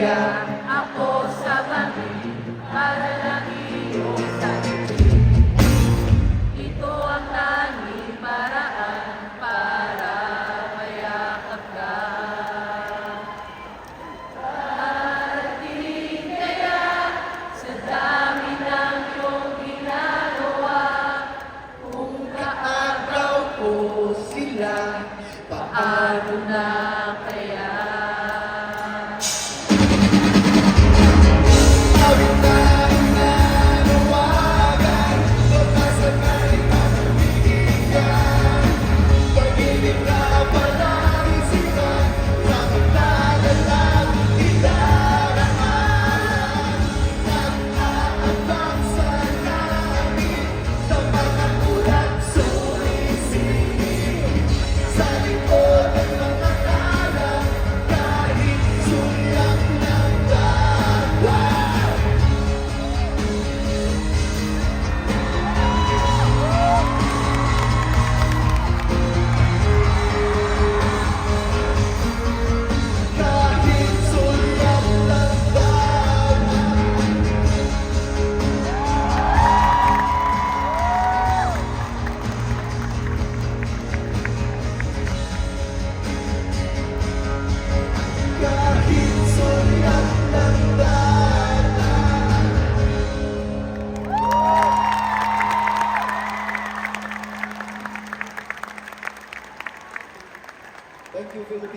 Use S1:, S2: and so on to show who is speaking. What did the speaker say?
S1: kaya ako sa bangin para lang iyong sagutin. Ito ang tanging paraan para mayakap ka. Parating kaya sa dami ng iyong ginagawa, kung kaagaw ko sila, paano na kaya?
S2: Thank you, Philippines.